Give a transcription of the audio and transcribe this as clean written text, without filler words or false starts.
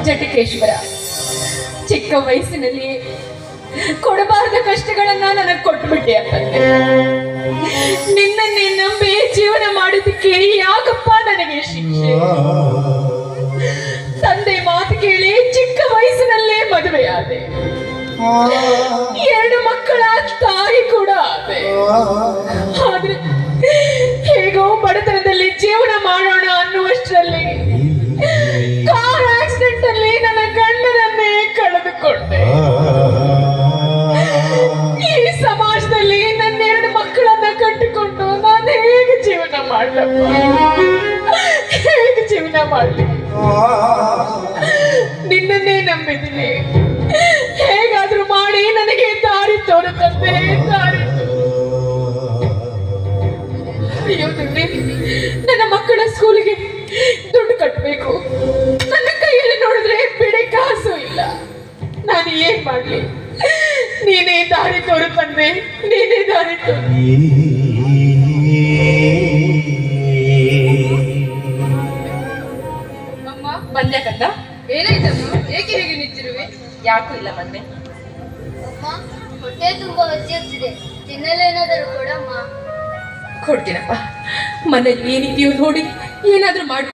ಜಟಕೇಶ್ವರ, ಚಿಕ್ಕ ವಯಸ್ಸಿನಲ್ಲಿ ಕೊಡಬಾರದ ಕಷ್ಟಗಳನ್ನ ನನಗೆ ಕೊಟ್ಬಿಟ್ಟೆ ಅಂತಂದೆ. ನಿನ್ನನ್ನೇ ನಂಬಿ ಜೀವನ ಮಾಡೋದಕ್ಕೆ ಯಾಕಪ್ಪ ನನಗೆ ಶಿಕ್ಷೆ? ತಂದೆ ಮಾತು ಕೇಳಿ ಚಿಕ್ಕ ವಯಸ್ಸಿನಲ್ಲೇ ಮದುವೆಯಾದೆ. 2 ಮಕ್ಕಳ ತಾಯಿ ಕೂಡ ಆದೆ. ಆದ್ರೆ ಹೇಗೋ ಬಡತನದಲ್ಲಿ ಜೀವನ ಮಾಡೋಣ ಅನ್ನುವಷ್ಟರಲ್ಲಿ ಕಾರ್ ಆಕ್ಸಿಡೆಂಟ್ ಅಲ್ಲಿ ನನ್ನ ಗಂಡನನ್ನೇ ಕಳೆದುಕೊಂಡೆ. ಈ ಸಮಾಜದಲ್ಲಿ ನನ್ನ 2 ಮಕ್ಕಳನ್ನ ಕಟ್ಟಿಕೊಂಡು ನಾನು ಹೇಗೆ ಜೀವನ ಮಾಡ್ಲಪ್ಪ? ಹೇಗೆ ಜೀವನ ಮಾಡ್ಲಿ? ನಿನ್ನನ್ನೇ ನಂಬಿದ್ದೀನಿ. ಹೇಗಾದ್ರೂ ಮಾಡಿ ನನಗೆ ದಾರಿ ತೋರುತ್ತಂತೆ, ದಾರಿ. ಅಯ್ಯೋ ದೇವ್ರೇ, ನನ್ನ ಮಕ್ಕಳ ಸ್ಕೂಲಿಗೆ ದುಡ್ಡು ಕಟ್ಟಬೇಕು. ನನ್ನ ಕೈಯಲ್ಲಿ ನೋಡಿದ್ರೆ ಬಿಡೆ ಕಾಸು ಇಲ್ಲ. ನಾನು ಏನ್ ಮಾಡ್ಲಿ? ನೀನೇ ದಾರಿ ತೋರು ತಂದೆ, ನೀನೇ ದಾರಿ ತೋರು. ಅಮ್ಮ ಬಂದೆ ಕಂದ. ಏನಾಯ್ತಮ್ಮ? ಏಕೆ ಹೇಗೆ ನಿಂತಿರುವೆ? ಯಾಕೂ ಇಲ್ಲ ಬಂದೆ. ಅಮ್ಮ, ಹೊಟ್ಟೆ ತುಂಬಾ ಹಸಿಯುತ್ತಿದೆ, ತಿನ್ನಲೇನಾದರೂ ಕೊಡಮ್ಮ. ಕೊಡ್ತೀನಪ್ಪ. ಮನೇಲಿ ಏನಿದೆಯೋ ನೋಡಿ ಏನಾದ್ರೂ ಮಾಡಿ